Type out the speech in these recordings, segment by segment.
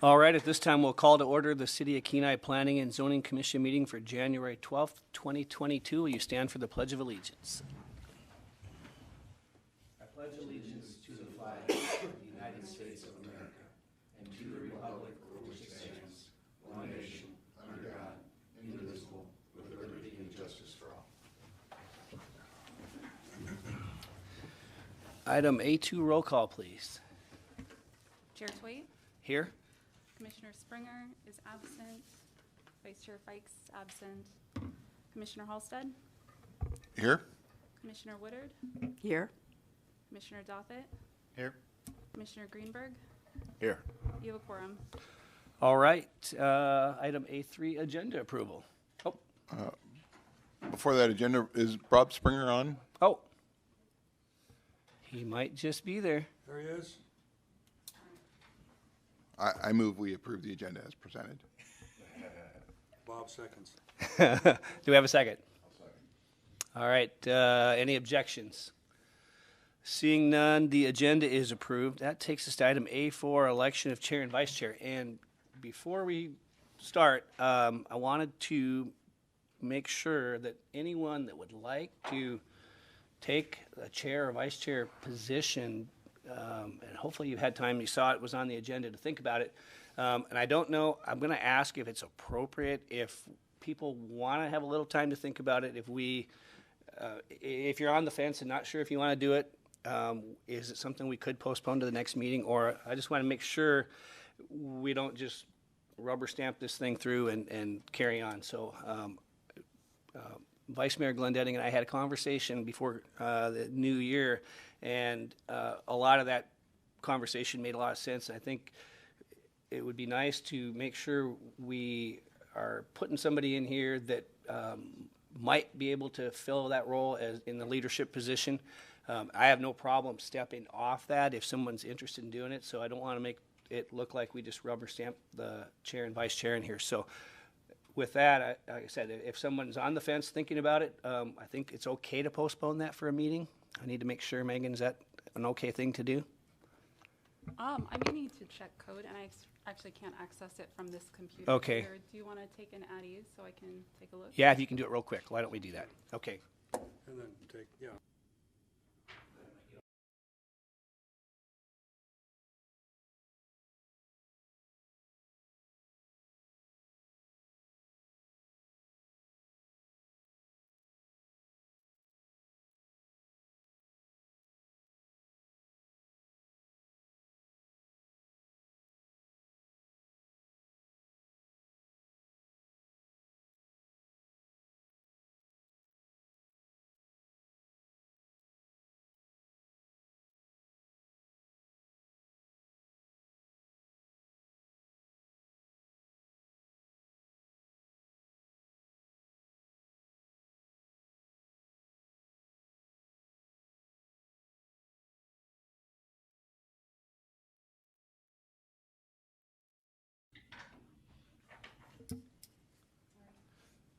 All right, at this time, we'll call to order the City of Kenai Planning and Zoning Commission meeting for January 12th, 2022. Will you stand for the Pledge of Allegiance? I pledge allegiance to the flag of the United States of America and to the republic for which it stands, one nation, under God, indivisible, with liberty and justice for all. Item A2, roll call, please. Chair Twait, Here. Commissioner Springer is absent, Vice Chair Fikes absent, Commissioner Halstead, Here? Commissioner Woodard, Here. Commissioner Dothett, Here. Commissioner Greenberg. Here. You have a quorum. All right, item A3, agenda approval. Before that agenda, is Rob Springer on? Oh, he might just be there. There he is. I move we approve the agenda as presented. Bob seconds. Do we have a second? All right, any objections? Seeing none, the agenda is approved. That takes us to item A4, election of chair and vice chair. And before we start, I wanted to make sure that anyone that would like to take a chair or vice chair position, and hopefully you've had time, you saw it was on the agenda to think about it. And I don't know, I'm going to ask if it's appropriate, if people want to have a little time to think about it, if you're on the fence and not sure if you want to do it, is it something we could postpone to the next meeting? Or I just want to make sure we don't just rubber stamp this thing through and carry on. So Vice Mayor Glendetting and I had a conversation before the new year, and a lot of that conversation made a lot of sense. I think it would be nice to make sure we are putting somebody in here that might be able to fill that role as in the leadership position. I have no problem stepping off that if someone's interested in doing it, so I don't want to make it look like we just rubber stamp the chair and vice chair in here. So with that, like I said, if someone's on the fence thinking about it, I think it's okay to postpone that for a meeting. I need to make sure, Megan, is that an okay thing to do? I may need to check code, and I actually can't access it from this computer. Okay. Here. Do you want to take an at ease so I can take a look? Yeah, if you can do it real quick. Why don't we do that? Okay. And then take, yeah.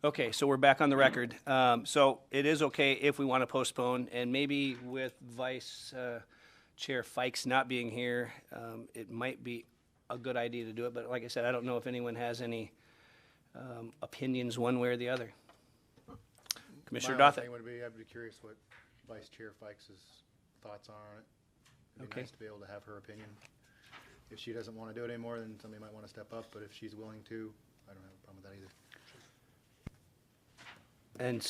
Okay, so we're back on the record. So it is okay if we want to postpone, and maybe with Vice Chair Fikes not being here, it might be a good idea to do it. But like I said, I don't know if anyone has any opinions one way or the other. Commissioner My only Dothett. thing would be, I'd be curious what Vice Chair Fikes' thoughts are on it. It'd be Okay. nice to be able to have her opinion. If she doesn't want to do it anymore, then somebody might want to step up, but if she's willing to, I don't have a problem with that either. And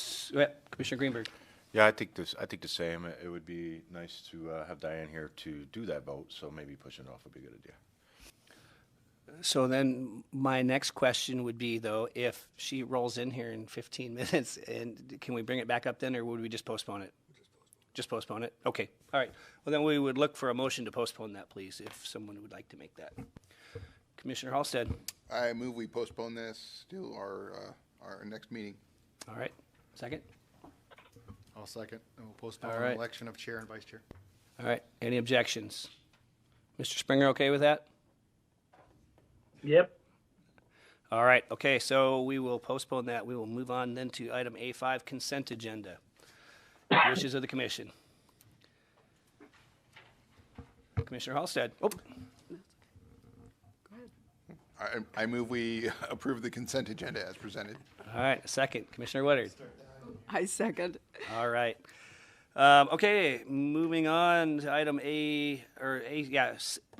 Commissioner Greenberg. Yeah, I think the same. It would be nice to have Diane here to do that vote, so maybe pushing it off would be a good idea. So then my next question would be, though, if she rolls in here in 15 minutes, and can we bring it back up then, or would we just postpone it? Just postpone it? Okay, all right. Well, then we would look for a motion to postpone that, please, if someone would like to make that. Commissioner Halstead. I move we postpone this to our next meeting. All right, second? I'll second, and we'll postpone All the right. election of chair and vice chair. All right, any objections? Mr. Springer, okay with that? Yep. All right, okay, so we will postpone that. We will move on then to item A5, consent agenda. Wishes of the commission. Commissioner Halstead. Oh, Go ahead. I move we approve the consent agenda as presented. All right, a second. Commissioner Woodard. I second. All right. Okay, moving on to item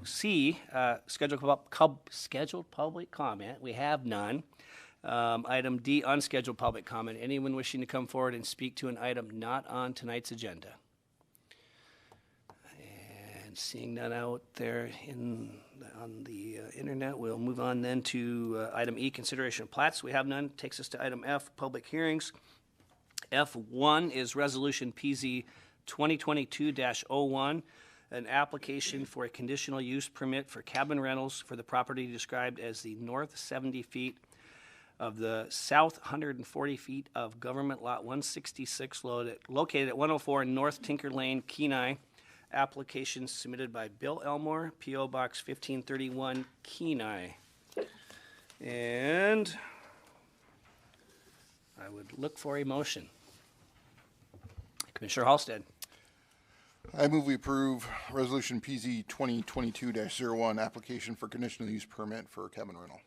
C, scheduled public comment. We have none. Item D, unscheduled public comment. Anyone wishing to come forward and speak to an item not on tonight's agenda? And seeing none out there on the internet, we'll move on then to item E, consideration of plats. We have none. Takes us to item F, public hearings. F1 is Resolution PZ 2022-01, an application for a conditional use permit for cabin rentals for the property described as the north 70 feet of the south 140 feet of Government Lot 166 located at 104 North Tinker Lane, Kenai. Application submitted by Bill Elmore, P.O. Box 1531, Kenai. And I would look for a motion. Commissioner Halstead. I move we approve Resolution PZ 2022-01, application for conditional use permit for cabin rental.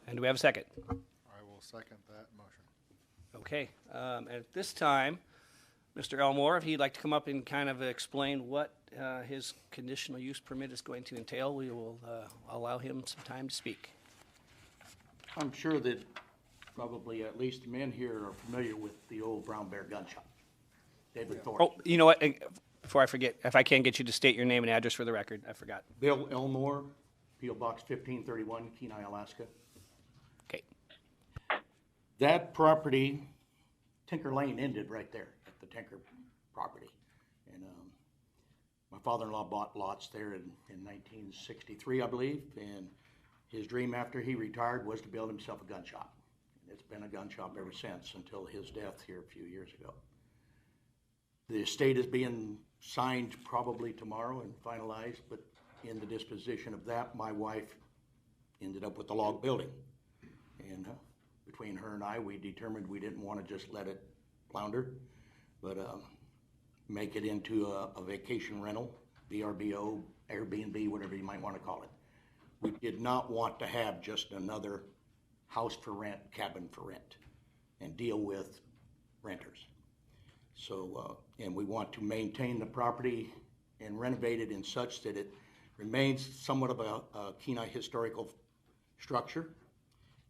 And do we have a second? I will second that motion. Okay. At this time, Mr. Elmore, if he'd like to come up and kind of explain what his conditional use permit is going to entail, we will allow him some time to speak. I'm sure that probably at least the men here are familiar with the old Brown Bear gun shop. David Thornton. Oh, you know what? Before I forget, if I can get you to state your name and address for the record, I forgot. Bill Elmore, P.O. Box 1531, Kenai, Alaska. Okay. That property, Tinker Lane ended right there at the Tinker property. And my father-in-law bought lots there in 1963, I believe. And his dream after he retired was to build himself a gun shop. It's been a gun shop ever since until his death here a few years ago. The estate is being signed probably tomorrow and finalized, but in the disposition of that, my wife ended up with the log building. And between her and I, we determined we didn't want to just let it flounder, but make it into a vacation rental, VRBO, Airbnb, whatever you might want to call it. We did not want to have just another house for rent, cabin for rent, and deal with renters. So, and we want to maintain the property and renovate it in such that it remains somewhat of a Kenai historical structure.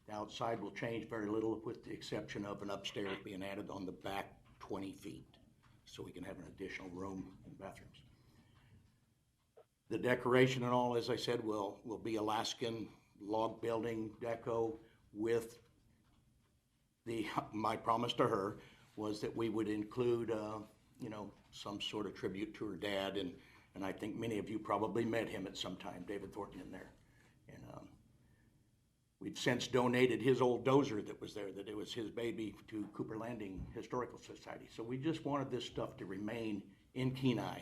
The outside will change very little with the exception of an upstairs being added on the back 20 feet. So we can have an additional room and bathrooms. The decoration and all, as I said, will be Alaskan log building deco with my promise to her was that we would include, some sort of tribute to her dad, and I think many of you probably met him at some time, David Thornton in there. And we've since donated his old dozer that was there, that it was his baby, to Cooper Landing Historical Society. So we just wanted this stuff to remain in Kenai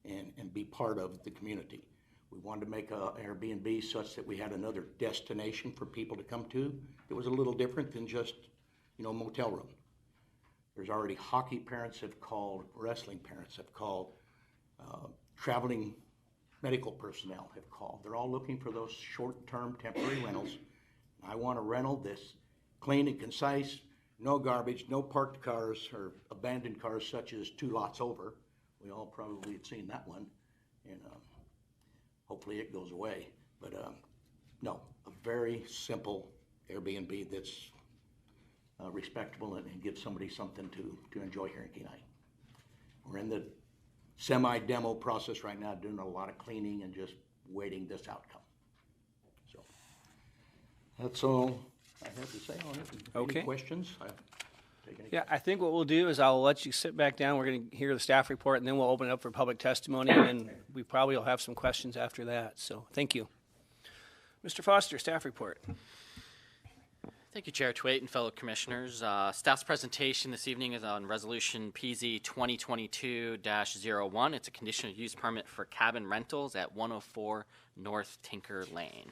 and be part of the community. We wanted to make a Airbnb such that we had another destination for people to come to. It was a little different than just, a motel room. There's already hockey parents have called, wrestling parents have called, traveling medical personnel have called. They're all looking for those short-term temporary rentals. I want a rental that's clean and concise, no garbage, no parked cars or abandoned cars such as 2 lots over. We all probably have seen that one, and hopefully it goes away. But no, a very simple Airbnb that's respectable and gives somebody something to enjoy here in Kenai. We're in the semi-demo process right now, doing a lot of cleaning and just waiting this outcome. So that's all I have to say on it. Okay. Any questions? Take any Yeah, I think what we'll do is I'll let you sit back down. We're going to hear the staff report, and then we'll open it up for public testimony, and we probably will have some questions after that. So thank you. Mr. Foster, staff report. Thank you, Chair Twait and fellow commissioners. Staff's presentation this evening is on Resolution PZ 2022-01. It's a conditional use permit for cabin rentals at 104 North Tinker Lane.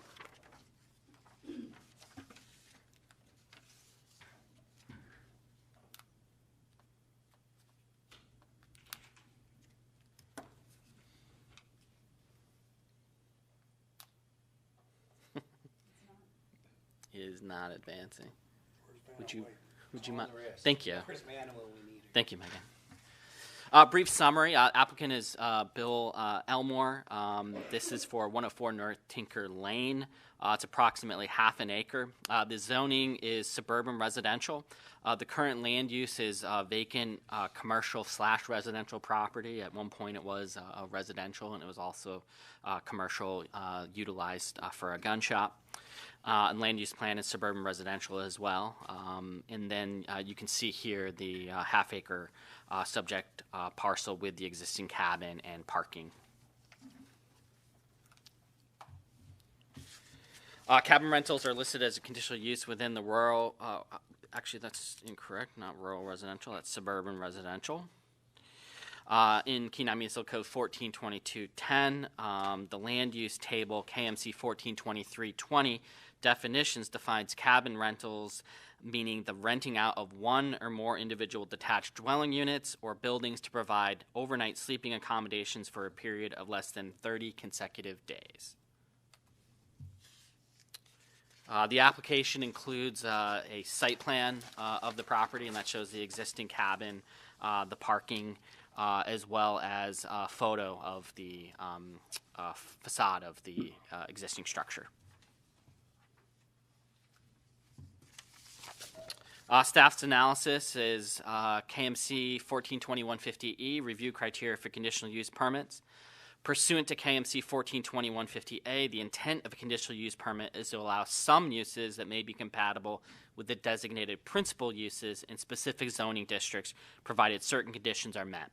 is not advancing. Would you mind? On the wrist. Thank you. Chris Manuel, we need her. Thank you, Megan. Brief summary. Applicant is Bill Elmore. This is for 104 North Tinker Lane. It's approximately half an acre. The zoning is suburban residential. The current land use is vacant commercial/residential property. At one point it was residential, and it was also commercial utilized for a gun shop. And land use plan is suburban residential as well. And then you can see here the half acre subject parcel with the existing cabin and parking. Cabin rentals are listed as a conditional use within the rural, actually that's incorrect, not rural residential, that's suburban residential. In Kenai Municipal Code 142210, the land use table KMC 142320 definitions defines cabin rentals, meaning the renting out of one or more individual detached dwelling units or buildings to provide overnight sleeping accommodations for a period of less than 30 consecutive days. The application includes a site plan of the property, and that shows the existing cabin, the parking, as well as a photo of the facade of the existing structure. Staff's analysis is KMC 142150E, review criteria for conditional use permits. Pursuant to KMC 142150A, the intent of a conditional use permit is to allow some uses that may be compatible with the designated principal uses in specific zoning districts, provided certain conditions are met.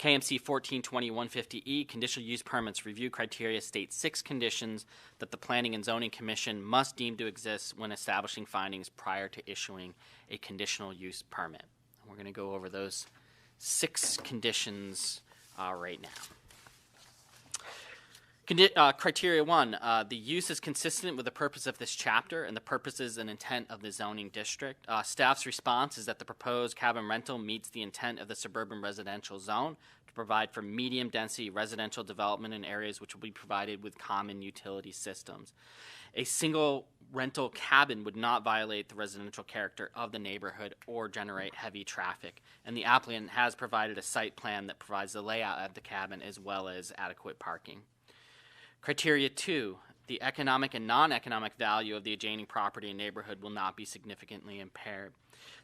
KMC 142150E, conditional use permits review criteria state 6 conditions that the Planning and Zoning Commission must deem to exist when establishing findings prior to issuing a conditional use permit. And we're going to go over those 6 conditions right now. Criteria 1, the use is consistent with the purpose of this chapter and the purposes and intent of the zoning district. Staff's response is that the proposed cabin rental meets the intent of the suburban residential zone to provide for medium density residential development in areas which will be provided with common utility systems. A single rental cabin would not violate the residential character of the neighborhood or generate heavy traffic, and the applicant has provided a site plan that provides the layout of the cabin as well as adequate parking. Criteria 2, the economic and non-economic value of the adjoining property and neighborhood will not be significantly impaired.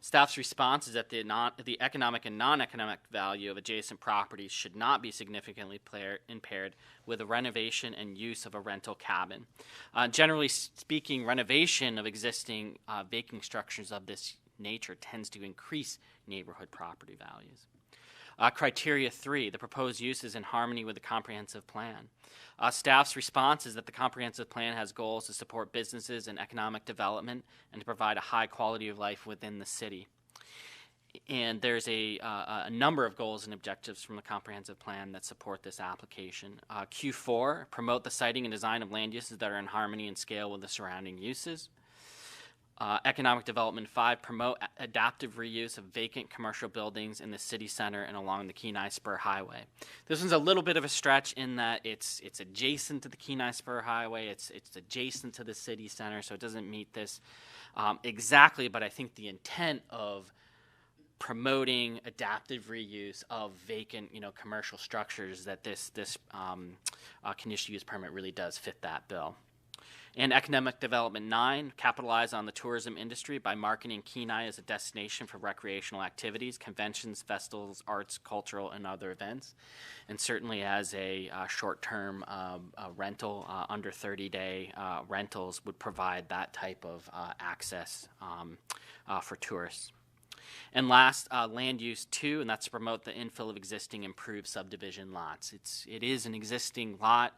Staff's response is that the economic and non-economic value of adjacent properties should not be significantly impaired with the renovation and use of a rental cabin. Generally speaking, renovation of existing vacant structures of this nature tends to increase neighborhood property values. Criteria 3, the proposed use is in harmony with the comprehensive plan. Staff's response is that the comprehensive plan has goals to support businesses and economic development and to provide a high quality of life within the city. And there's a number of goals and objectives from the comprehensive plan that support this application. Q4, promote the siting and design of land uses that are in harmony and scale with the surrounding uses. Economic development 5, promote adaptive reuse of vacant commercial buildings in the city center and along the Kenai Spur Highway. This one's a little bit of a stretch in that it's adjacent to the Kenai Spur Highway, it's adjacent to the city center, so it doesn't meet this exactly, but I think the intent of promoting adaptive reuse of vacant, commercial structures, that this conditional use permit really does fit that bill. And economic development 9, capitalize on the tourism industry by marketing Kenai as a destination for recreational activities, conventions, festivals, arts, cultural, and other events. And certainly as a short-term rental, under 30-day rentals would provide that type of access for tourists. And last, land use 2, and that's to promote the infill of existing improved subdivision lots. It is an existing lot,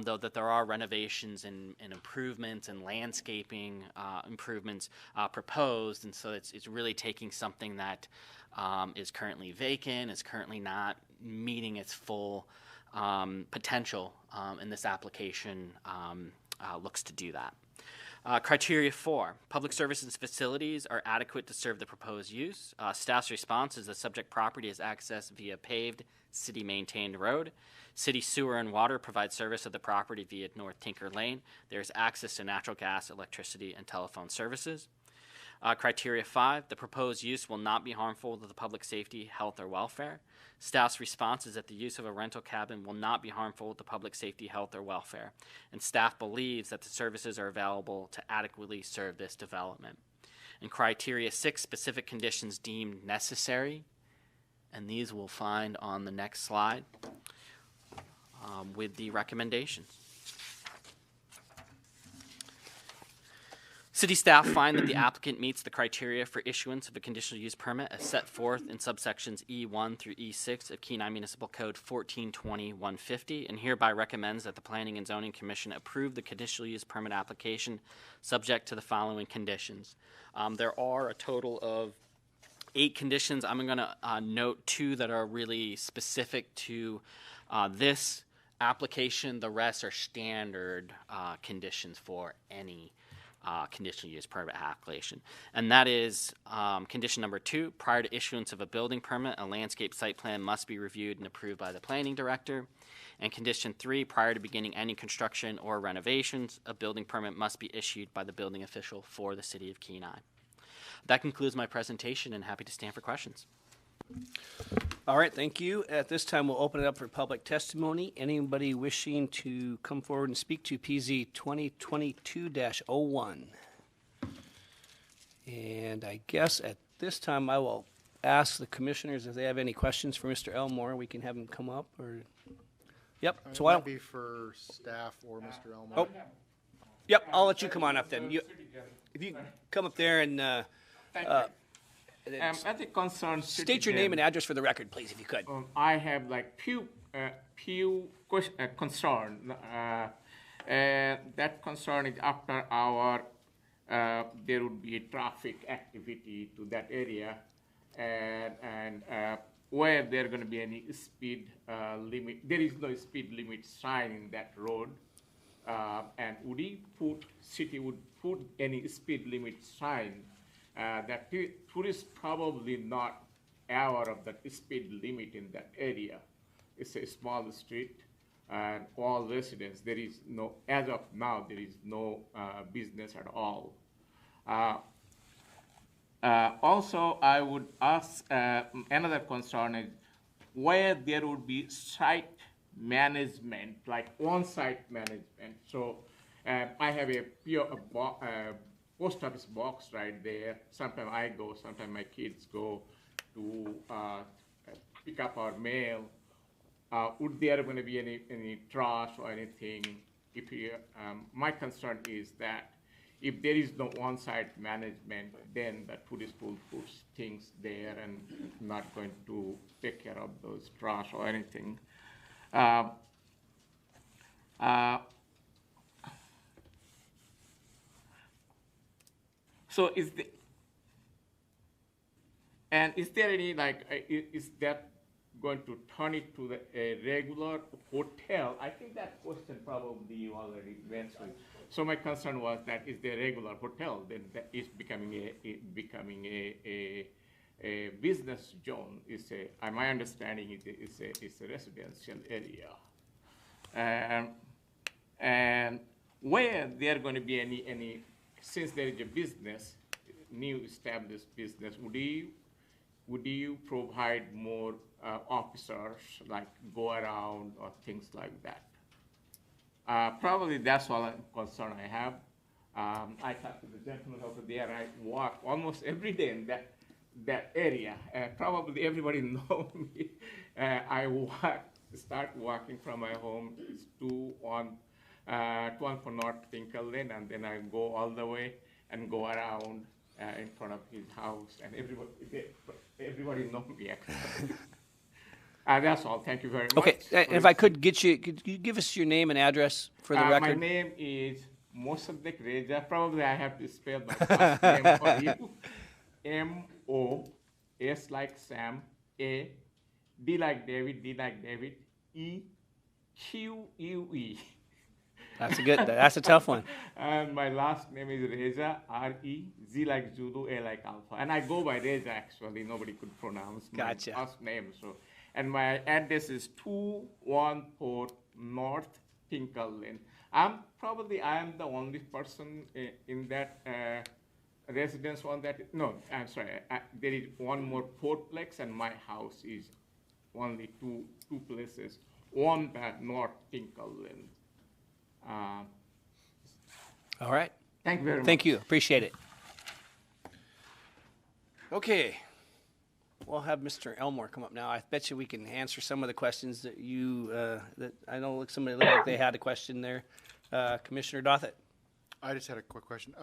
though that there are renovations and improvements and landscaping improvements proposed, and so it's really taking something that is currently vacant, is currently not meeting its full potential, and this application looks to do that. Criteria 4, public services facilities are adequate to serve the proposed use. Staff's response is the subject property is accessed via paved, city-maintained road. City sewer and water provide service of the property via North Tinker Lane. There is access to natural gas, electricity, and telephone services. Criteria 5, the proposed use will not be harmful to the public safety, health, or welfare. Staff's response is that the use of a rental cabin will not be harmful to public safety, health, or welfare, and staff believes that the services are available to adequately serve this development. And criteria 6, specific conditions deemed necessary, and these we'll find on the next slide with the recommendations. City staff find that the applicant meets the criteria for issuance of a conditional use permit as set forth in subsections E1 through E6 of Kenai Municipal Code 1420-150, and hereby recommends that the Planning and Zoning Commission approve the conditional use permit application subject to the following conditions. There are a total of 8 conditions. I'm going to note 2 that are really specific to this application. The rest are standard conditions for any conditional use permit application. And that is condition number 2, prior to issuance of a building permit, a landscape site plan must be reviewed and approved by the planning director. And condition 3, prior to beginning any construction or renovations, a building permit must be issued by the building official for the city of Kenai. That concludes my presentation, and happy to stand for questions. All right, thank you. At this time, we'll open it up for public testimony. Anybody wishing to come forward and speak to PZ 2022-01? And I guess at this time, I will ask the commissioners if they have any questions for Mr. Elmore. We can have him come up, or... Yep, It so why might don't... be for staff or Mr. Elmore. Oh, yep, I'll let you come on up then. If you come up there and... Thank you. As a concerned state your name and address for the record, please, if you could. I have like few concern. That concern is after our there would be traffic activity to that area, and where there going to be any speed limit. There is no speed limit sign in that road, and city would put any speed limit sign. That tourists probably not aware of the speed limit in that area. It's a small street, and all residents, there is no, as of now, there is no business at all. Also, I would ask, another concern is where there would be site management, like on-site management. So I have a post office box right there. Sometimes I go, sometimes my kids go to pick up our mail. Would there going to be any trash or anything? If my concern is that if there is no on-site management, then the tourist will put things there and not going to take care of those trash or anything. So is there any, like, is that going to turn it to a regular hotel? I think that question probably you already went through. So my concern was that is there a regular hotel, then that is becoming a business zone. My understanding is it's a residential area. And where there going to be any since there is a business, new established business, would you provide more officers, like go around or things like that? Probably that's all concern I have. I talked to the gentleman over there. I walk almost every day in that area. Probably everybody knows me. I start walking from my home to one for North Tinker Lane, and then I go all the way and go around in front of his house, and everybody knows me. That's all. Thank you very much. Okay, if I could get you, could you give us your name and address for the record? My name is Mosaddeq Reza. Probably I have to spell my first name for you. M-O-S like Sam, A, D like David, E, Q-U-E. That's a tough one. And my last name is Reza, R-E-Z like Zulu, A like Alpha. And I go by Reza, actually. Nobody could pronounce my Gotcha. first name. So, and my address is 214 North Tinkle Lane. I am the only person in that residence on that. No, I'm sorry. There is one more fourplex, and my house is only two places on that North Tinkle Lane. All right. Thank you very much. Thank you. Appreciate it. Okay. We'll have Mr. Elmore come up now. I bet you we can answer some of the questions that that I know somebody looked like they had a question there. Commissioner Dothett. I just had a quick question.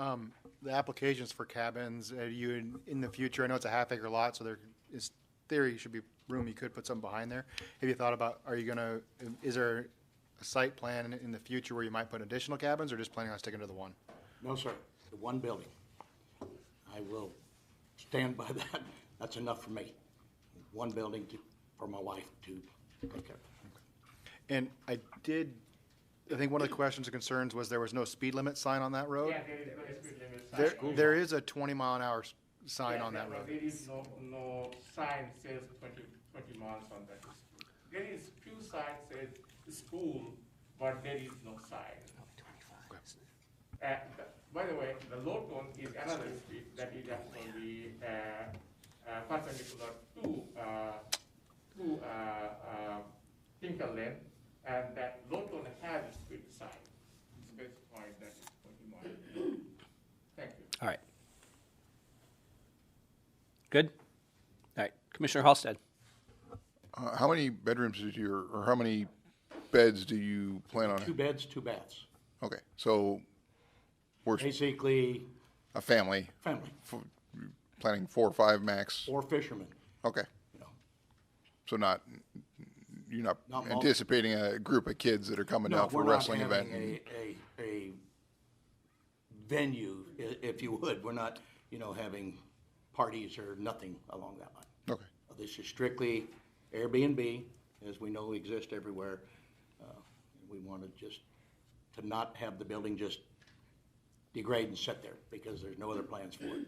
The applications for cabins, you in the future, I know it's a half-acre lot, so there is theory should be room you could put something behind there. Have you thought about, is there a site plan in the future where you might put additional cabins, or just planning on sticking to the one? No, sir, the one building. I will stand by that. That's enough for me. One building for my wife to take care of. And I think one of the questions or concerns was there was no speed limit sign on that road. Yeah, there is no speed limit sign. There is a 20-mile-an-hour sign on that road. There is no sign says 20 miles on that. There is few signs says school, but there is no sign. By the way, the Lawton is another street that is actually perpendicular to Tinkle Lane, and that Lawton has a street sign specified that is 20 miles. Thank you. All right. Good? All right. Commissioner Halstead. How many bedrooms or how many beds do you plan on? 2 beds, 2 baths. Okay, so we're Basically, a family, planning 4 or 5 max. 4 fishermen. Okay, You know. so you're not Not anticipating a group of kids that are coming out for a wrestling we're not event? having a venue, if you would. We're not, having parties or nothing along that line. Okay, This is strictly Airbnb, as we know exist everywhere. We want to not have the building just degrade and sit there, because there's no other plans for it.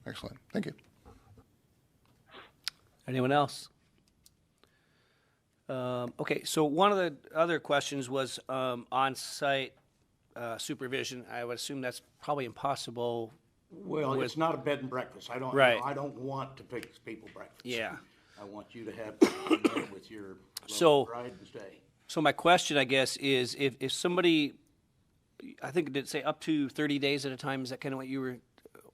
excellent, thank you. Anyone else? Okay, so one of the other questions was on-site supervision. I would assume that's probably impossible. Well, it's not a bed and breakfast. I don't want to fix people breakfast. Yeah. I want you to have dinner with your bride and stay. So my question, I guess, is if somebody, I think, did it say up to 30 days at a time? Is that kind of what you were?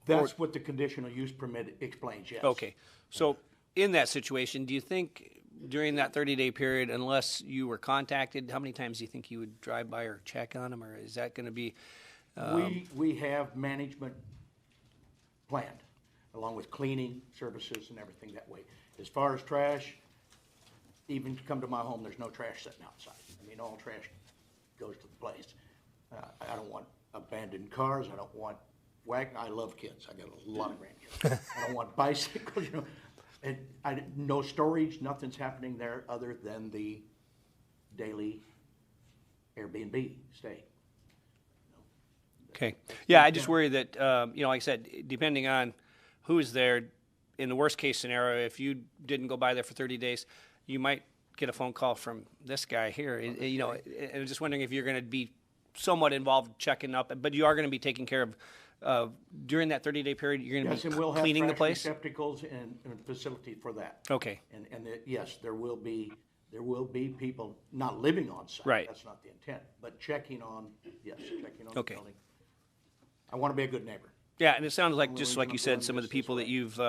That's what the conditional use permit explains, yes. Okay. So in that situation, do you think during that 30-day period, unless you were contacted, how many times do you think you would drive by or check on them, or is that going to be? We have management planned, along with cleaning services and everything that way. As far as trash, even to come to my home, there's no trash sitting outside. I mean, all trash goes to the place. I don't want abandoned cars. I don't want I love kids. I got a lot of grandkids. I don't want bicycles, And no storage, nothing's happening there other than the daily Airbnb stay. Okay. Yeah, I just worry that, like I said, depending on who's there, in the worst case scenario, if you didn't go by there for 30 days, you might get a phone call from this guy here. And I'm just wondering if you're going to be somewhat involved checking up, but you are going to be taking care of, during that 30-day period, you're going to be cleaning the place? Yes, and we'll have receptacles and facility for that. Okay. And yes, there will be people not living on site. Right. That's not the intent, but checking on the Okay. building. I want to be a good neighbor. Yeah, and it sounds like, just we're like you gonna said, run some of the this people way. that you've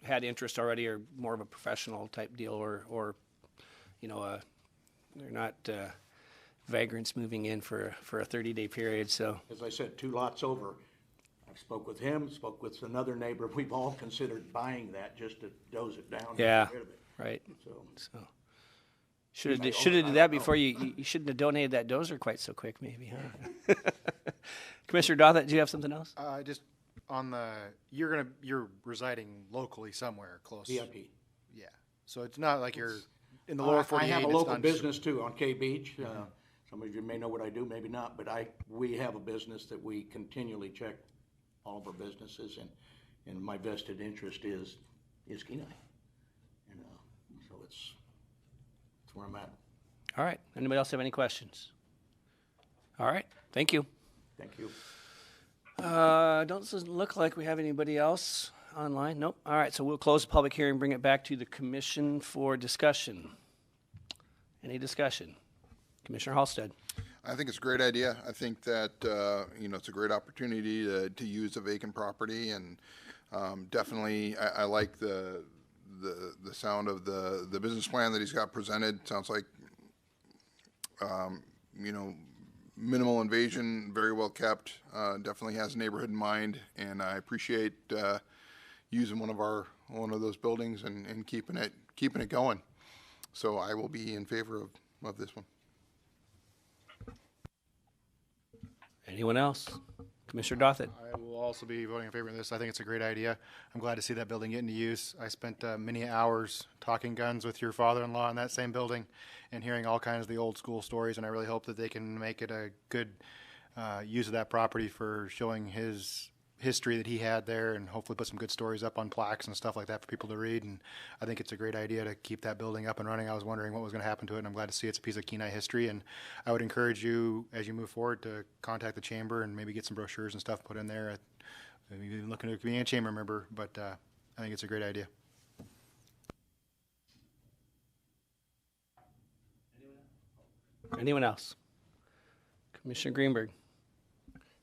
had interest already are more of a professional type deal, or they're not vagrants moving in for a 30-day period. So As I said, 2 lots over, I spoke with him, spoke with another neighbor. We've all considered buying that just to doze it down. and yeah, get rid of it. right. So, Should have might did own it, I that don't before you shouldn't have donated that dozer quite so quick, maybe, huh? Commissioner Dothett, do you have something else? Just on you're residing locally somewhere close. VIP. Yeah. So it's not like you're in the lower 48. I have a it's local not- business too on K Beach, Some of you may know what I do, maybe not, but we have a business that we continually check all of our businesses, and my vested interest is Kenai. And so it's where I'm at. All right. Anybody else have any questions? All right. Thank you. Thank you. Doesn't look like we have anybody else online. Nope. All right. So we'll close the public hearing, bring it back to the commission for discussion. Any discussion? Commissioner Halstead. I think it's a great idea. I think that, it's a great opportunity to use a vacant property, and definitely I like the sound of the business plan that he's got presented. Sounds like, minimal invasion, very well kept, definitely has neighborhood in mind, and I appreciate using one of those buildings and keeping it going. So I will be in favor of this one. Anyone else? Commissioner Dothett. I will also be voting in favor of this. I think it's a great idea. I'm glad to see that building get into use. I spent many hours talking guns with your father-in-law in that same building and hearing all kinds of the old school stories, and I really hope that they can make it a good use of that property for showing his history that he had there, and hopefully put some good stories up on plaques and stuff like that for people to read. And I think it's a great idea to keep that building up and running. I was wondering what was going to happen to it, and I'm glad to see it's a piece of Kenai history. And I would encourage you, as you move forward, to contact the chamber and maybe get some brochures and stuff put in there. Maybe looking to be a chamber member, but I think it's a great idea. Anyone else? Commissioner Greenberg.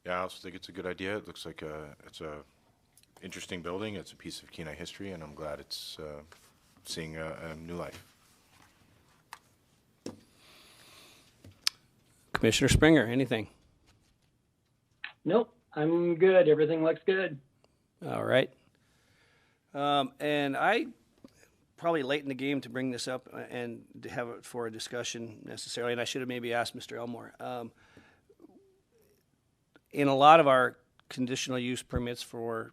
Yeah, I also think it's a good idea. It looks like it's a interesting building. It's a piece of Kenai history, and I'm glad it's seeing a new life. Commissioner Springer, anything? Nope, I'm good. Everything looks good. All right. And I probably late in the game to bring this up and to have it for a discussion necessarily, and I should have maybe asked Mr. Elmore. In a lot of our conditional use permits for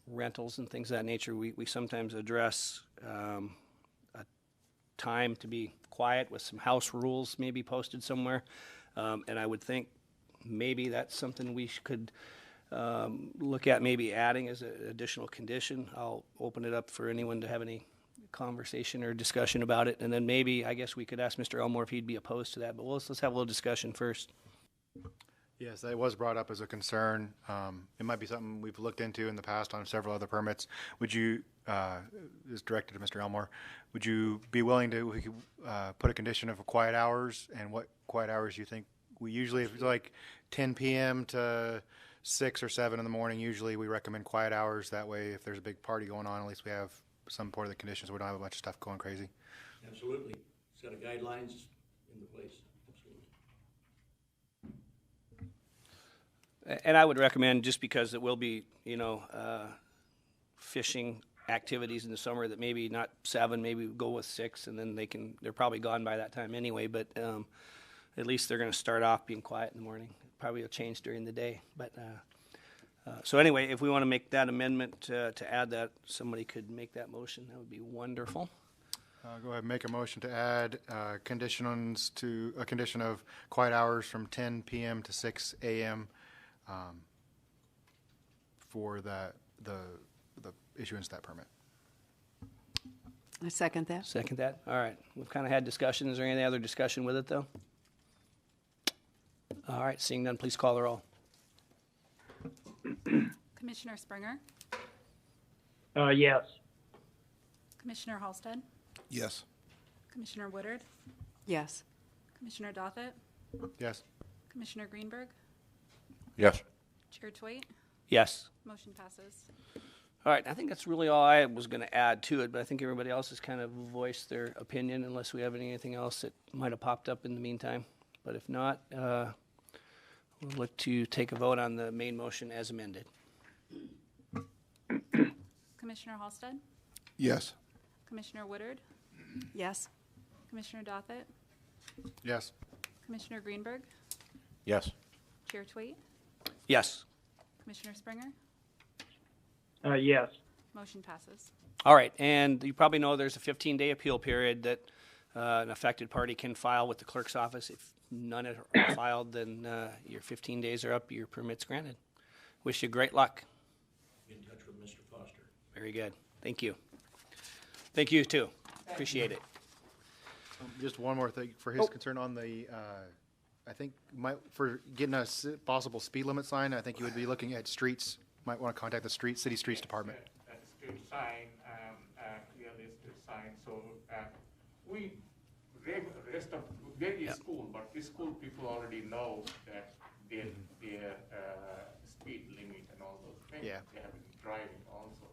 rentals and things of that nature, we sometimes address a time to be quiet with some house rules maybe posted somewhere. And I would think maybe that's something we could look at maybe adding as an additional condition. I'll open it up for anyone to have any conversation or discussion about it. And then maybe, I guess we could ask Mr. Elmore if he'd be opposed to that. But let's have a little discussion first. Yes, that was brought up as a concern. It might be something we've looked into in the past on several other permits. Would you, is directed to Mr. Elmore, would you be willing to put a condition of quiet hours, and what quiet hours you think we usually, if it's like 10 p.m. to 6 or 7 in the morning, usually we recommend quiet hours. That way, if there's a big party going on, at least we have some part of the conditions so we don't have a bunch of stuff going crazy. Absolutely. Set of guidelines in the place. And I would recommend, just because it will be, fishing activities in the summer, that maybe not 7, maybe go with 6, and then they're probably gone by that time anyway, but at least they're going to start off being quiet in the morning. Probably will change during the day. But so anyway, if we want to make that amendment to add that, somebody could make that motion. That would be wonderful. Go ahead and make a motion to add conditions to a condition of quiet hours from 10 p.m. to 6 a.m. For the issuance of that permit. I second that. Second that. All right. We've kind of had discussion. Is there any other discussion with it, though? All right. Seeing none, please call the roll. Commissioner Springer, Yes. Commissioner Halstead, Yes. Commissioner Woodard, Yes. Commissioner Dothett, Yes. Commissioner Greenberg, Yes. Chair Twait. Yes. Motion passes. All right. I think that's really all I was going to add to it, but I think everybody else has kind of voiced their opinion, unless we have anything else that might have popped up in the meantime. But if not, we'll look to take a vote on the main motion as amended. Commissioner Halstead, Yes. Commissioner Woodard, Yes. Commissioner Dothett, Yes. Commissioner Greenberg, Yes. Chair Twait, Yes. Commissioner Springer. Yes. Motion passes. All right. And you probably know there's a 15-day appeal period that An affected party can file with the clerk's office. If none are filed, then your 15 days are up, your permit's granted. Wish you great luck. Get in touch with Mr. Foster. Very good. Thank you. Thank you, too. Appreciate it. Just one more thing for his concern on the, I think for getting a possible speed limit sign, I think you would be looking at streets, might want to contact the city streets department. Street sign, clearly street sign, so we, rest of, there is school, but the school people already know that their speed limit and all those things. Yeah. They have been driving also.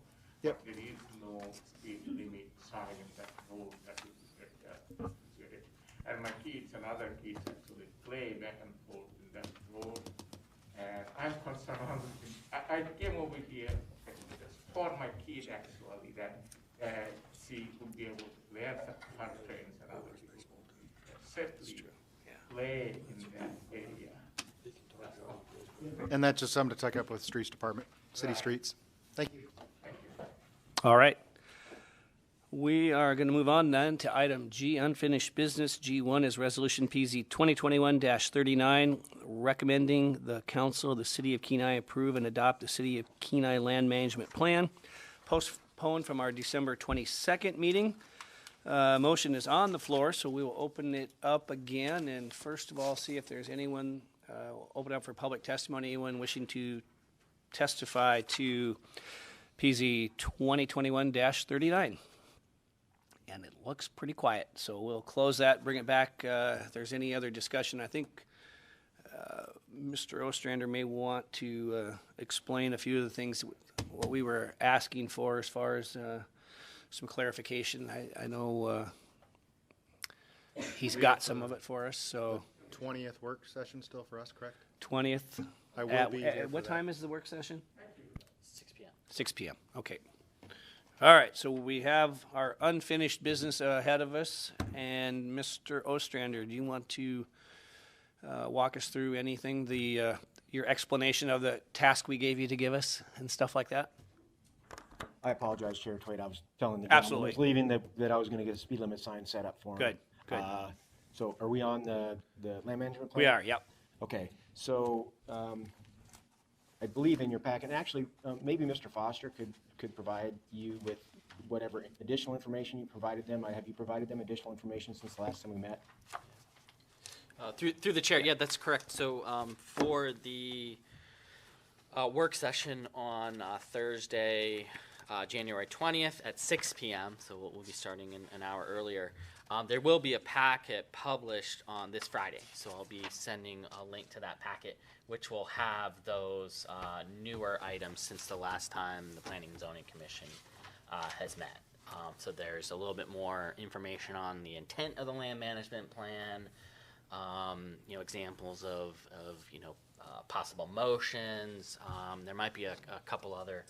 Yep. But there is no speed limit sign in that road that is situated. And my kids and other kids actually play back and forth in that road. And I'm concerned on, I came over here just for my kid actually, that she would be able to play at her friends and other people safely play in that area. That's all. And that's just something to take up with streets department, city streets. Thank you. All right. We are going to move on then to item G, unfinished business. G1 is Resolution PZ 2021-39, recommending the council of the City of Kenai approve and adopt the City of Kenai Land Management Plan, postponed from our December 22nd meeting. Motion is on the floor, so we will open it up again. And first of all, see if there's anyone, open up for public testimony, anyone wishing to testify to PZ 2021-39. And it looks pretty quiet, so we'll close that, bring it back. If there's any other discussion, I think Mr. Ostrander may want to explain a few of the things, what we were asking for as far as some clarification. I know he's got some of it for us, so. 20th work session still for us, correct? 20th. I will be here At what for time that. is the work session? 6 p.m. 6 p.m. Okay. All right, so we have our unfinished business ahead of us. And Mr. Ostrander, do you want to walk us through anything, your explanation of the task we gave you to give us and stuff like that? I apologize, Chair Twait. I was telling the Absolutely. gentleman who was leaving that I was going to get a speed limit sign set up for him. Good, good. So are we on the land management plan? We are, yep. Okay, so I believe in your packet, and actually, maybe Mr. Foster could provide you with whatever additional information you provided them. Have you provided them additional information since the last time we met? Through the chair, yeah, that's correct. So for the work session on Thursday, January 20th at 6 p.m., so we'll be starting an hour earlier, there will be a packet published on this Friday. So I'll be sending a link to that packet, which will have those newer items since the last time the Planning and Zoning Commission has met. So there's a little bit more information on the intent of the land management plan, examples of possible motions. There might be a couple other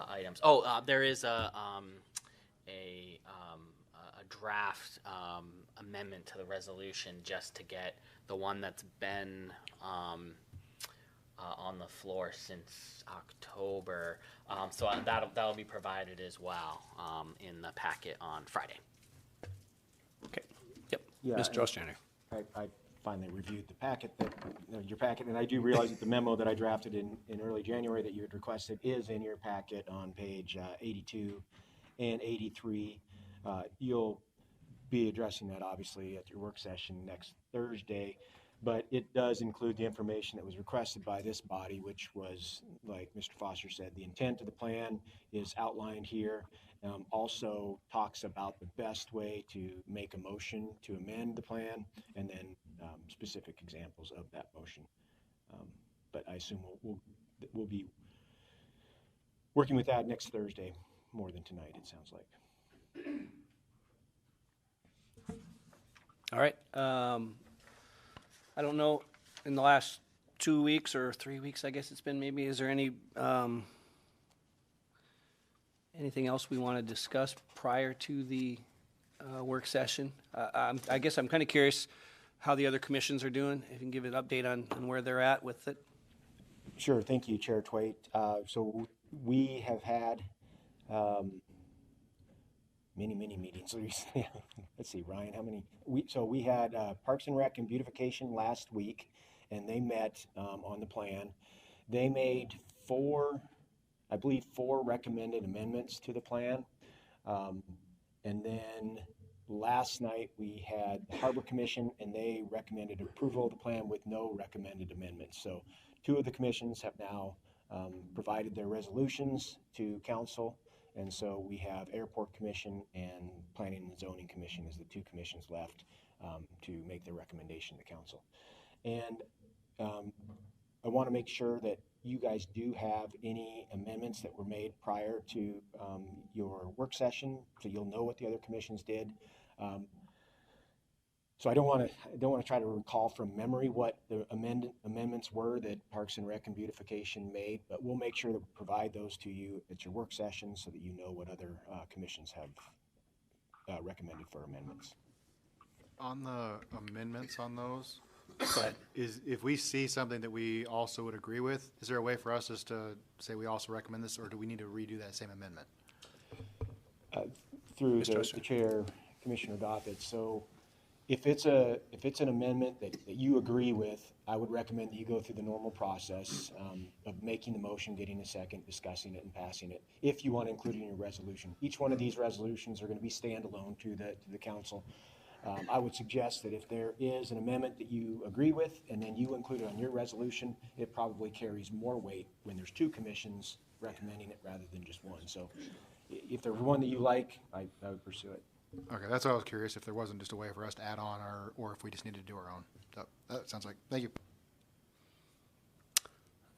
items. There is a draft amendment to the resolution just to get the one that's been on the floor since October. So that'll be provided as well in the packet on Friday. Okay. Yep. Yeah, Mr. Ostrander. I finally reviewed the packet, your packet, and I do realize that the memo that I drafted in early January that you had requested is in your packet on page 82 and 83. You'll be addressing that obviously at your work session next Thursday, but it does include the information that was requested by this body, which was, like Mr. Foster said, the intent of the plan is outlined here. Also talks about the best way to make a motion to amend the plan, and then specific examples of that motion. But I assume we'll be working with that next Thursday more than tonight, it sounds like. All right. I don't know, in the last 2 weeks or 3 weeks, I guess it's been maybe, is there any anything else we want to discuss prior to the work session? I guess I'm kind of curious how the other commissions are doing. If you can give an update on where they're at with it. Sure, thank you, Chair Twait. So we have had many meetings recently. Let's see, Ryan, how many? We had Parks and Rec and Beautification last week, and they met on the plan. They made four recommended amendments to the plan. And then last night we had the Harbor Commission, and they recommended approval of the plan with no recommended amendments. So two of the commissions have now provided their resolutions to council. And so we have Airport Commission and Planning and Zoning Commission as the two commissions left to make their recommendation to council. And I want to make sure that you guys do have any amendments that were made prior to your work session, so you'll know what the other commissions did. So I don't want to try to recall from memory what the amendments were that Parks and Rec and Beautification made, but we'll make sure to provide those to you at your work session so that you know what other commissions have recommended for amendments. On the amendments on those, if we see something that we also would agree with, is there a way for us just to say we also recommend this, or do we need to redo that same amendment? Through the chair, Commissioner Doppett. So if it's an amendment that you agree with, I would recommend that you go through the normal process of making the motion, getting a second, discussing it, and passing it, if you want to include it in your resolution. Each one of these resolutions are going to be standalone to the council. I would suggest that if there is an amendment that you agree with and then you include it on your resolution, it probably carries more weight when there's two commissions recommending it rather than just one. So if there's one that you like, I would pursue it. Okay, that's what I was curious, if there wasn't just a way for us to add on or if we just needed to do our own. So that sounds like, thank you.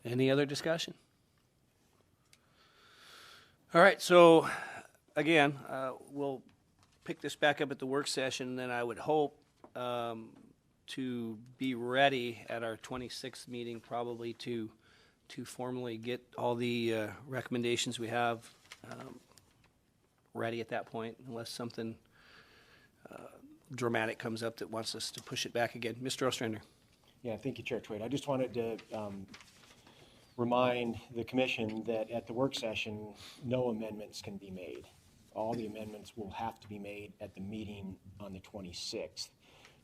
Any other discussion? All right, so again, we'll pick this back up at the work session, and then I would hope to be ready at our 26th meeting probably to formally get all the recommendations we have ready at that point, unless something dramatic comes up that wants us to push it back again. Mr. Ostrander. Yeah, thank you, Chair Twade. I just wanted to remind the commission that at the work session, no amendments can be made. All the amendments will have to be made at the meeting on the 26th.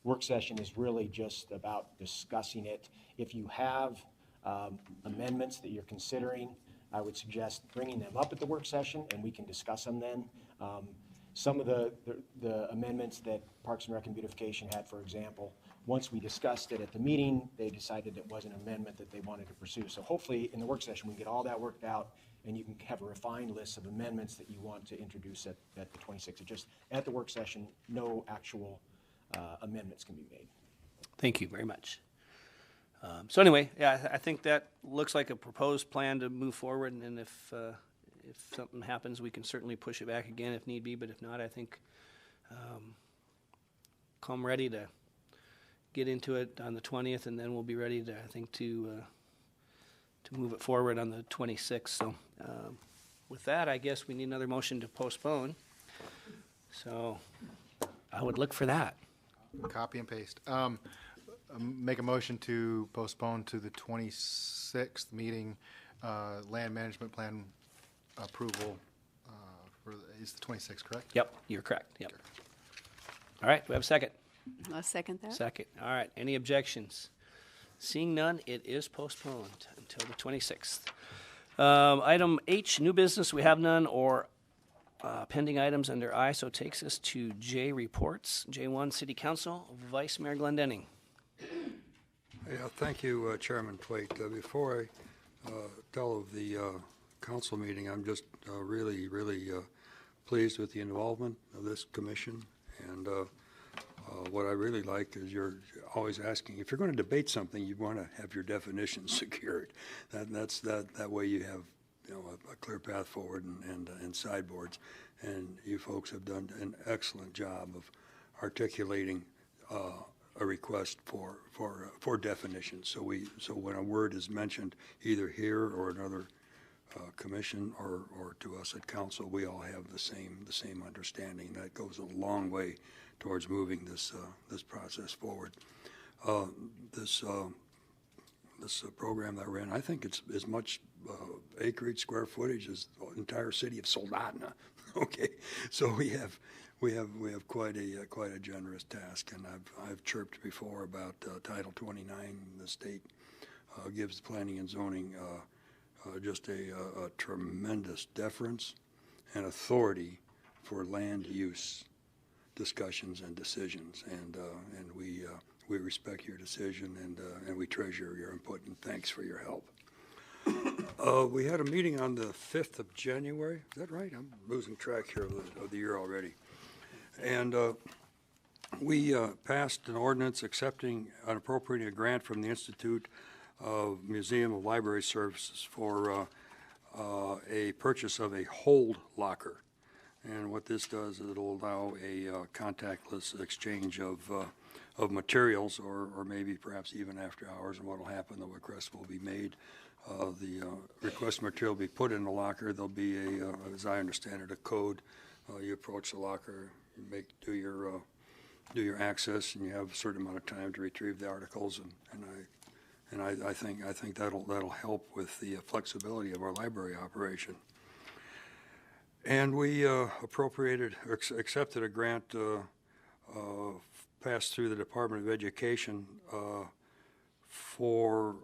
Work session is really just about discussing it. If you have amendments that you're considering, I would suggest bringing them up at the work session and we can discuss them then. Some of the amendments that Parks and Rec and Beautification had, for example, once we discussed it at the meeting, they decided it was an amendment that they wanted to pursue. So hopefully in the work session, we get all that worked out and you can have a refined list of amendments that you want to introduce at the 26th. So just at the work session, no actual amendments can be made. Thank you very much. So anyway, yeah, I think that looks like a proposed plan to move forward, and if something happens, we can certainly push it back again if need be, but if not, I think come ready to get into it on the 20th, and then we'll be ready to, I think, to move it forward on the 26th. So with that, I guess we need another motion to postpone. So I would look for that. Copy and paste. Make a motion to postpone to the 26th meeting, land management plan approval is the 26th, correct? Yep, you're correct. Yep. All right, do we have a second? I'll second that. Second. All right, any objections? Seeing none, it is postponed until the 26th. Item H, new business, we have none, or pending items under I, so takes us to J, reports. J1, City Council, Vice Mayor Glendenning. Yeah, thank you, Chairman Twait. Before I tell of the council meeting, I'm just really pleased with the involvement of this commission. And what I really like is you're always asking, if you're going to debate something, you want to have your definitions secured. That way you have a clear path forward and sideboards. And you folks have done an excellent job of articulating a request for definitions. So when a word is mentioned, either here or another commission or to us at council, we all have the same understanding. That goes a long way towards moving this process forward. This program that we're in, I think it's as much acreage, square footage as the entire city of Soldotna. Okay, so we have quite a generous task, and I've chirped before about Title 29. The state gives planning and zoning just a tremendous deference and authority for land use discussions and decisions, and we respect your decision, and we treasure your input, and thanks for your help. We had a meeting on the 5th of January. Is that right? I'm losing track here of the year already. And we passed an ordinance accepting and appropriating a grant from the Institute of Museum of Library Services for a purchase of a hold locker. And what this does is it'll allow a contactless exchange of materials, or maybe perhaps even after hours. And what will happen, the request will be made. The request material will be put in the locker. There'll be as I understand it, a code. You approach the locker, you do your access, and you have a certain amount of time to retrieve the articles. And I think that'll help with the flexibility of our library operation. And we accepted a grant passed through the Department of Education for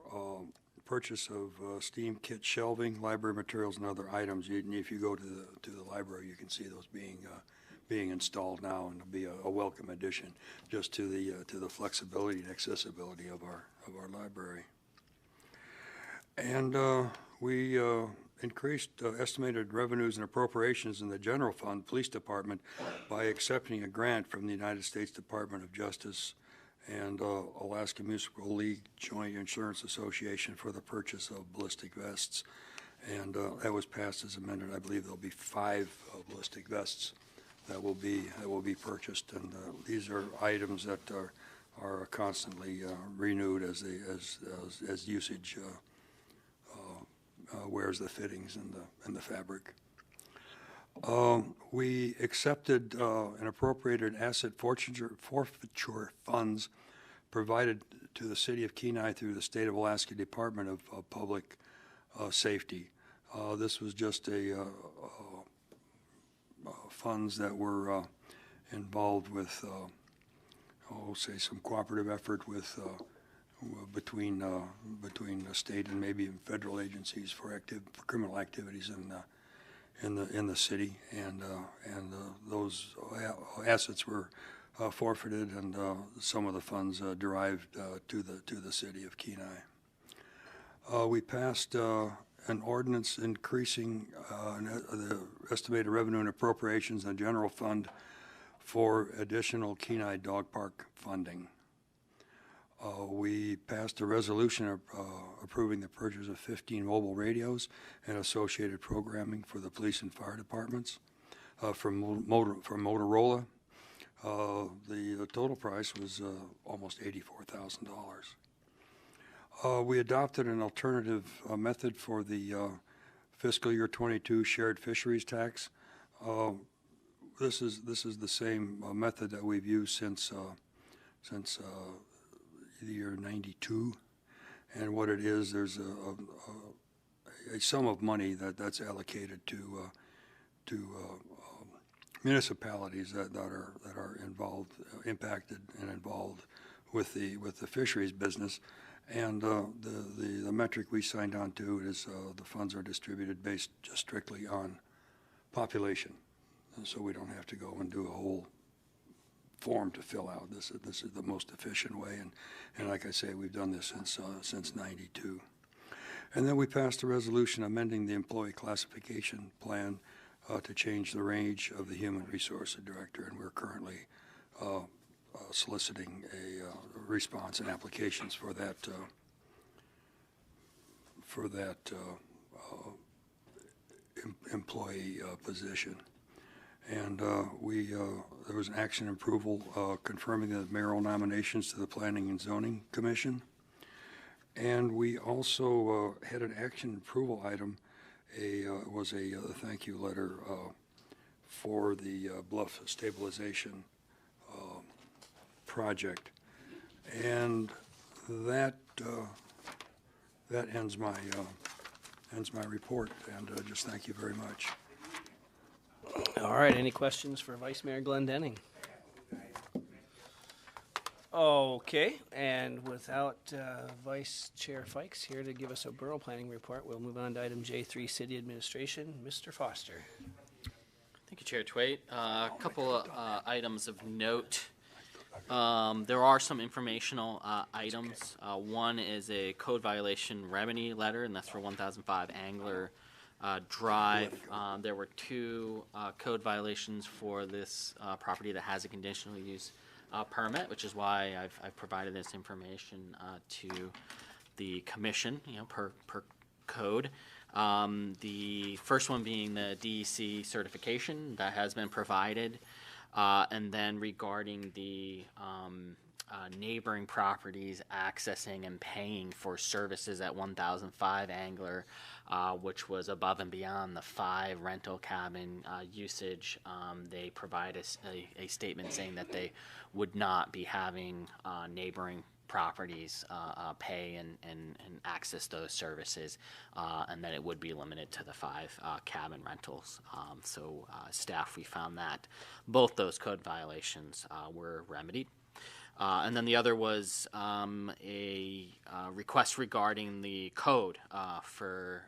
purchase of steam kit shelving, library materials, and other items. If you go to the library, you can see those being installed now, and it'll be a welcome addition just to the flexibility and accessibility of our library. And we increased estimated revenues and appropriations in the general fund, police department, by accepting a grant from the United States Department of Justice and Alaska Municipal League Joint Insurance Association for the purchase of ballistic vests. And that was passed as amended. I believe there'll be 5 ballistic vests that will be purchased, and these are items that are constantly renewed as usage wears the fittings and the fabric. We accepted and appropriated asset forfeiture funds provided to the city of Kenai through the State of Alaska Department of Public Safety. This was just funds that were involved with, say, some cooperative effort with between the state and maybe even federal agencies for criminal activities in the city, and those assets were forfeited, and some of the funds derived to the city of Kenai. We passed an ordinance increasing the estimated revenue and appropriations in the general fund for additional Kenai Dog Park funding. We passed a resolution approving the purchase of 15 mobile radios and associated programming for the police and fire departments from Motorola. The total price was almost $84,000. We adopted an alternative method for the fiscal year 22 shared fisheries tax. This is the same method that we've used since the year 92, and what it is, there's a sum of money that's allocated to municipalities that are involved, impacted and involved with the fisheries business, and the metric we signed on to is the funds are distributed based just strictly on population, and so we don't have to go and do a whole form to fill out. This is the most efficient way, and like I say, we've done this since 92. And then we passed a resolution amending the employee classification plan to change the range of the human resources director, and we're currently soliciting a response and applications for that employee position. And there was an action approval confirming the mayoral nominations to the Planning and Zoning Commission. And we also had an action approval item, was a thank you letter for the Bluff Stabilization project. And that ends my report, and just thank you very much. All right, any questions for Vice Mayor Glendenning? Okay, and without Vice Chair Fikes here to give us a borough planning report, we'll move on to item J3, City Administration. Mr. Foster. Thank you, Chair Twait. A couple of items of note. There are some informational items. One is a code violation remedy letter, and that's for 1005 Angler Drive. There were two code violations for this property that has a conditional use permit, which is why I've provided this information to the commission, per code. The first one being the DEC certification that has been provided, and then regarding the neighboring properties accessing and paying for services at 1005 Angler, which was above and beyond the 5 rental cabin usage. They provide a statement saying that they would not be having neighboring properties pay and access those services, and that it would be limited to the 5 cabin rentals. So staff, we found that both those code violations were remedied. And then the other was a request regarding the code for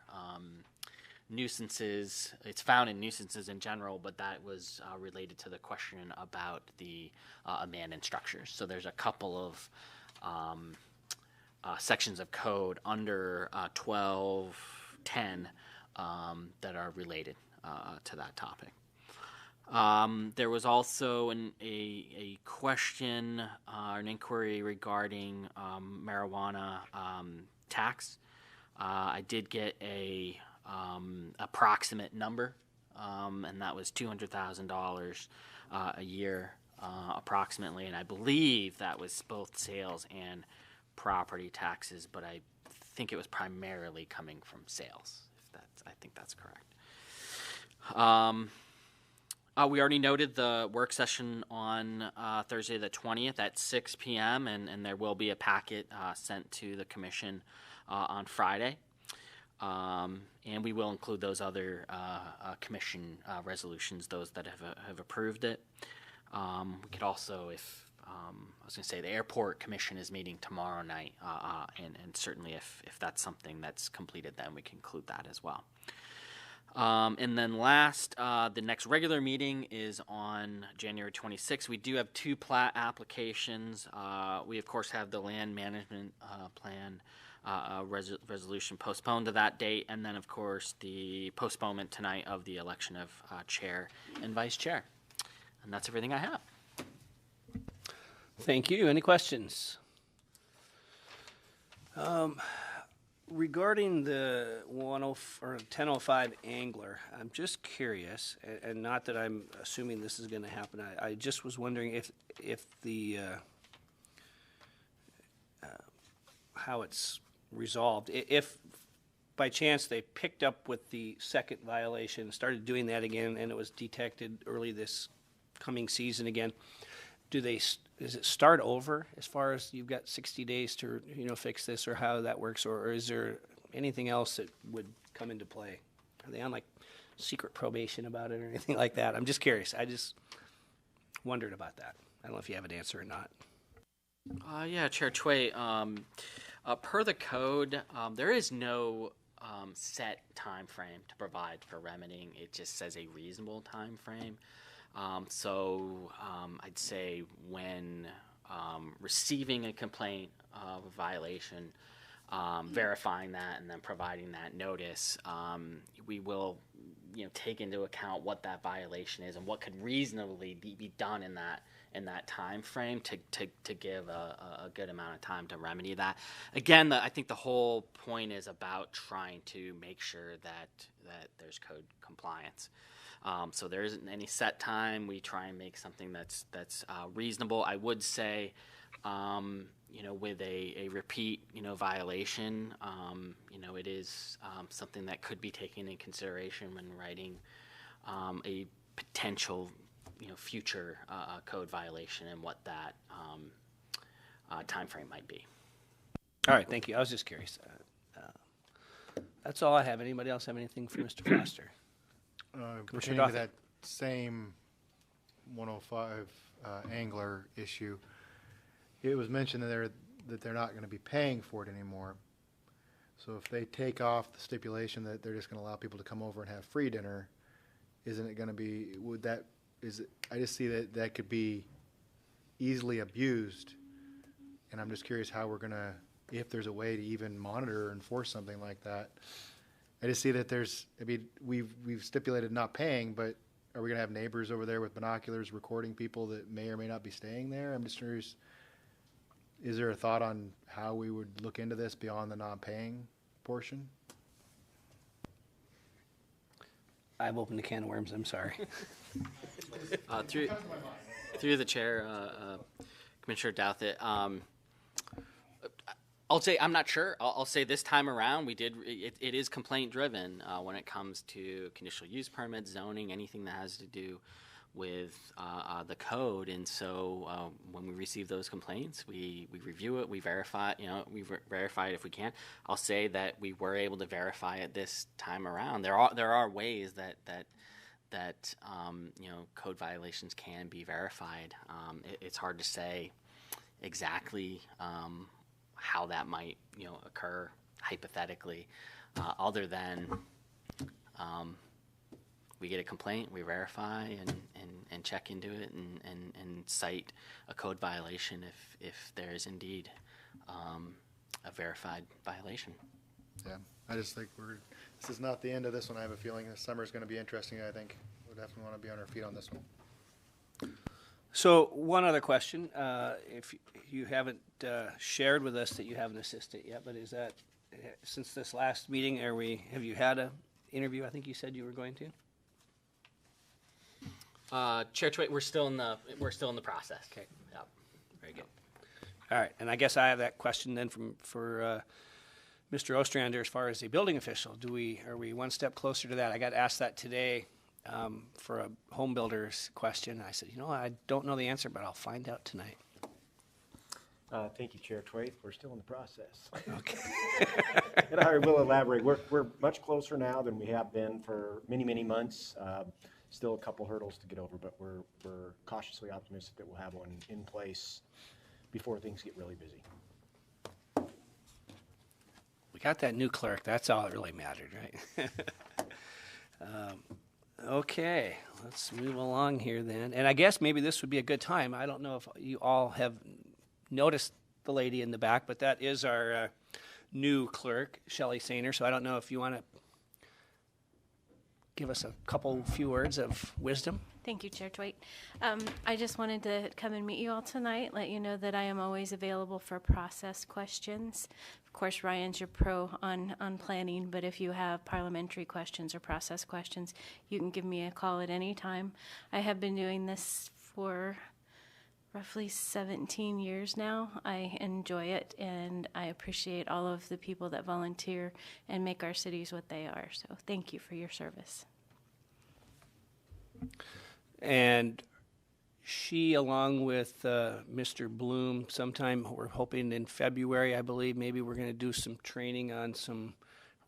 nuisances. It's found in nuisances in general, but that was related to the question about the abandoned structures. So there's a couple of sections of code under 1210 that are related to that topic. There was also a question, an inquiry regarding marijuana tax. I did get a approximate number, and that was $200,000 a year approximately, and I believe that was both sales and property taxes, but I think it was primarily coming from sales. I think that's correct. We already noted the work session on Thursday the 20th at 6 p.m., and there will be a packet sent to the commission on Friday. And we will include those other commission resolutions, those that have approved it. We could also, I was going to say, the airport commission is meeting tomorrow night, and certainly if that's something that's completed, then we can include that as well. And then last, the next regular meeting is on January 26th. We do have 2 plat applications. We, of course, have the land management plan resolution postponed to that date, and then, of course, the postponement tonight of the election of chair and vice chair. And that's everything I have. Thank you. Any questions? Regarding the 1005 Angler, I'm just curious, and not that I'm assuming this is going to happen. I just was wondering if the how it's resolved. If by chance they picked up with the second violation, started doing that again, and it was detected early this coming season again, does it start over as far as you've got 60 days to fix this, or how that works, or is there anything else that would come into play? Are they on like secret probation about it or anything like that? I'm just curious. I just wondered about that. I don't know if you have an answer or not. Yeah, Chair Tway. Per the code, there is no set time frame to provide for remedying. It just says a reasonable time frame. So I'd say when receiving a complaint of a violation, verifying that and then providing that notice, we will take into account what that violation is and what could reasonably be done in that time frame to give a good amount of time to remedy that. Again, I think the whole point is about trying to make sure that there's code compliance. So there isn't any set time. We try and make something that's reasonable. I would say, with a repeat, violation, it is something that could be taken in consideration when writing a potential, future code violation and what that time frame might be. All right, thank you. I was just curious. That's all I have. Anybody else have anything for Mr. Foster? Pertaining to that same 105 angler issue, it was mentioned that they're not going to be paying for it anymore. So if they take off the stipulation that they're just going to allow people to come over and have free dinner, isn't it going to be, I just see that could be easily abused. And I'm just curious how we're going to, if there's a way to even monitor or enforce something like that. I just see that we've stipulated not paying, but are we going to have neighbors over there with binoculars recording people that may or may not be staying there? I'm just curious, is there a thought on how we would look into this beyond the non-paying portion? I've opened a can of worms, I'm sorry. Through the chair, Commissioner Douthit, I'll say I'm not sure. I'll say this time around it is complaint driven when it comes to conditional use permits, zoning, anything that has to do with the code. And so when we receive those complaints, we review it, we verify, we verify it if we can. I'll say that we were able to verify it this time around. There are ways that code violations can be verified. It's hard to say exactly how that might occur hypothetically, other than we get a complaint, we verify and check into it and cite a code violation if there is indeed a verified violation. Yeah, I just think this is not the end of this one. I have a feeling this summer is going to be interesting. I think we'll definitely want to be on our feet on this one. So one other question, if you haven't shared with us that you have an assistant yet, but is that, since this last meeting, have you had a interview? I think you said you were going to. Chair Twait, we're still in the process. Okay. Yep. Very good. All right, and I guess I have that question then for Mr. Ostrander as far as the building official. Are we one step closer to that? I got asked that today for a home builder's question. I said, I don't know the answer, but I'll find out tonight. Thank you, Chair Twait. We're still in the process. Okay. And I will elaborate. We're much closer now than we have been for many, many months. Still a couple hurdles to get over, but we're cautiously optimistic that we'll have one in place before things get really busy. We got that new clerk. That's all that really mattered, right? Okay, let's move along here then. And I guess maybe this would be a good time. I don't know if you all have noticed the lady in the back, but that is our new clerk, Shelley Sainer. So I don't know if you want to give us a few words of wisdom. Thank you, Chair Twait. I just wanted to come and meet you all tonight, let you know that I am always available for process questions. Of course, Ryan's your pro on planning, but if you have parliamentary questions or process questions, you can give me a call at any time. I have been doing this for roughly 17 years now. I enjoy it, and I appreciate all of the people that volunteer and make our cities what they are. So thank you for your service. And she, along with Mr. Bloom, sometime we're hoping in February, I believe, maybe we're going to do some training on some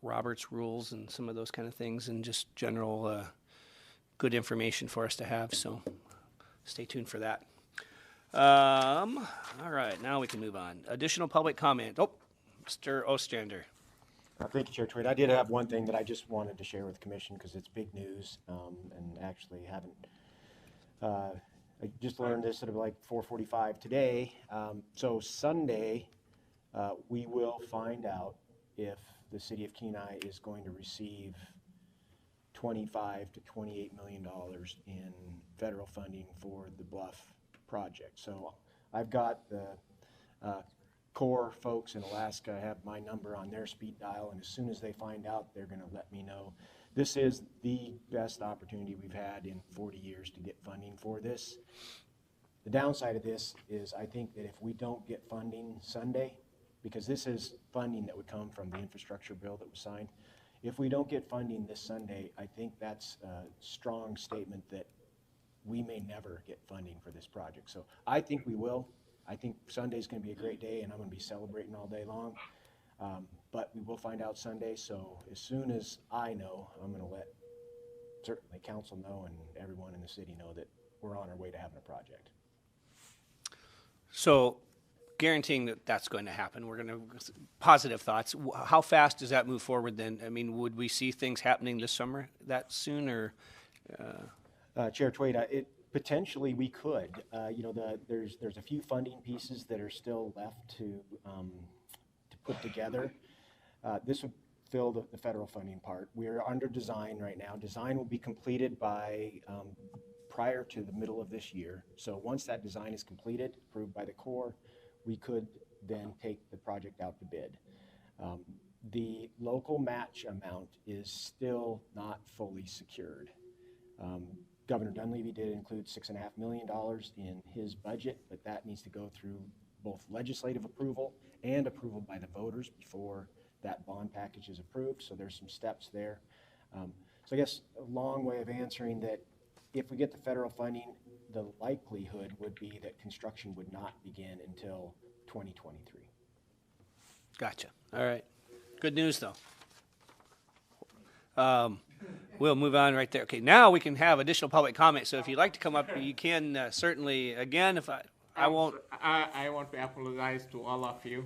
Roberts rules and some of those kind of things, and just general good information for us to have. So stay tuned for that. All right, now we can move on. Additional public comment. Oh, Mr. Ostrander. Thank you, Chair Twait. I did have one thing that I just wanted to share with the Commission because it's big news, and actually haven't. I just learned this at like 4:45 today. So Sunday, we will find out if the city of Kenai is going to receive $25 to $28 million in federal funding for the Bluff project. So I've got the Corps folks in Alaska have my number on their speed dial, and as soon as they find out, they're going to let me know. This is the best opportunity we've had in 40 years to get funding for this. The downside of this is I think that if we don't get funding Sunday, because this is funding that would come from the infrastructure bill that was signed, if we don't get funding this Sunday, I think that's a strong statement that we may never get funding for this project. So I think we will. I think Sunday's going to be a great day, and I'm going to be celebrating all day long. But we will find out Sunday, so as soon as I know, I'm going to let certainly council know and everyone in the city know that we're on our way to having a project. So guaranteeing that that's going to happen, we're going to, positive thoughts. How fast does that move forward then? I mean, would we see things happening this summer that soon, or? Chair Twade, potentially we could. There's a few funding pieces that are still left to put together. This would fill the federal funding part. We're under design right now. Design will be completed by prior to the middle of this year. So once that design is completed, approved by the Corps, we could then take the project out to bid. The local match amount is still not fully secured. Governor Dunleavy did include $6.5 million in his budget, but that needs to go through both legislative approval and approval by the voters before that bond package is approved. So there's some steps there. So I guess a long way of answering that if we get the federal funding, the likelihood would be that construction would not begin until 2023. Gotcha. All right. Good news, though. We'll move on right there. Okay, now we can have additional public comment. So if you'd like to come up, you can certainly. Again, if I won't. I want to apologize to all of you,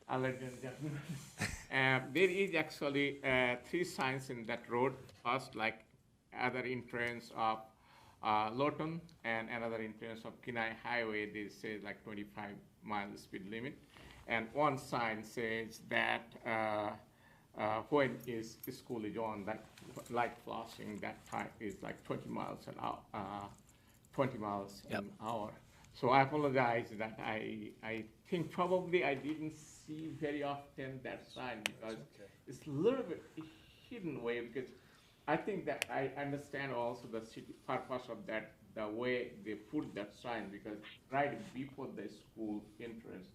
ladies and gentlemen. There is actually 3 signs in that road. First, like other entrance of Lawton and another entrance of Kenai Highway. They say like 25 miles speed limit, and one sign says that when is school is on, that light flashing, that time is like 20 miles an hour. 20 miles an hour. So I apologize that I think probably I didn't see very often that sign because it's a little bit hidden away, because I think that I understand also the city purpose of that, the way they put that sign, because right before the school entrance.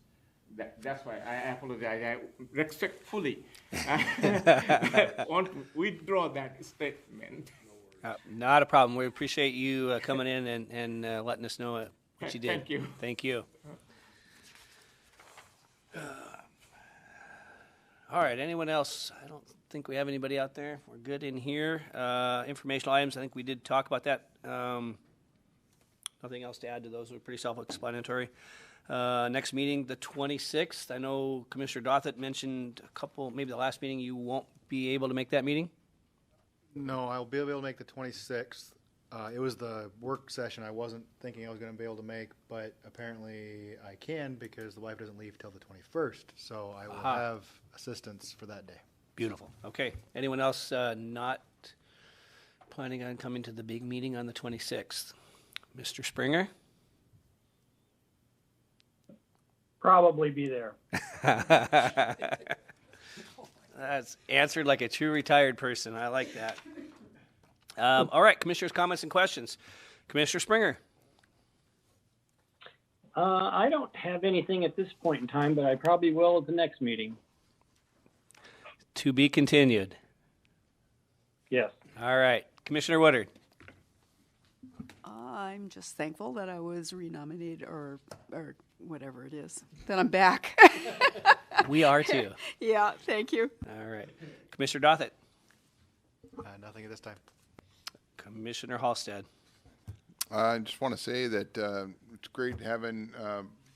That's why I apologize. I respectfully want to withdraw that statement. Not a problem. We appreciate you coming in and letting us know what you did. Thank you. Thank you. All right. Anyone else? I don't think we have anybody out there. We're good in here. Informational items. I think we did talk about that. Nothing else to add to those. We're pretty self-explanatory. Next meeting, the 26th. I know Commissioner Dothett mentioned a couple, maybe the last meeting, you won't be able to make that meeting? No, I'll be able to make the 26th. It was the work session I wasn't thinking I was going to be able to make, but apparently I can because the wife doesn't leave till the 21st. So I will have assistance for that day. Beautiful. Okay. Anyone else not planning on coming to the big meeting on the 26th? Mr. Springer? Probably be there. That's answered like a true retired person. I like that. All right, Commissioners' comments and questions. Commissioner Springer. I don't have anything at this point in time, but I probably will at the next meeting. To be continued. Yes. All right, Commissioner Woodard. I'm just thankful that I was renominated or whatever it is, that I'm back. We are too. Yeah, thank you. All right. Commissioner Dothett. Nothing at this time. Commissioner Halstead. I just want to say that it's great having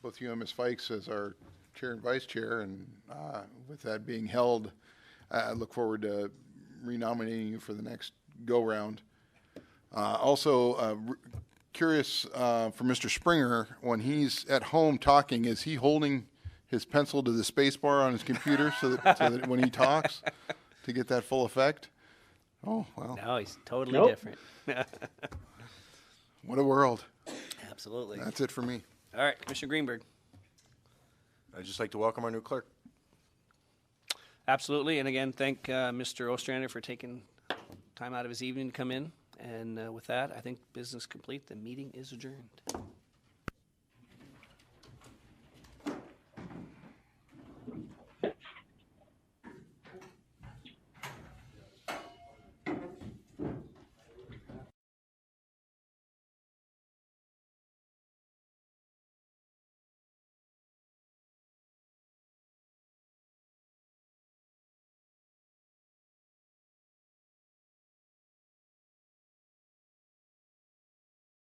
both you and Ms. Fikes as our chair and vice chair, and with that being held, I look forward to renominating you for the next go-round. Also, curious for Mr. Springer, when he's at home talking, is he holding his pencil to the space bar on his computer so that when he talks to get that full effect? Oh, well. No, he's totally different. What a world. Absolutely. That's it for me. All right, Commissioner Greenberg. I'd just like to welcome our new clerk. Absolutely. And again, thank Mr. Ostrander for taking time out of his evening to come in. And with that, I think business complete. The meeting is adjourned.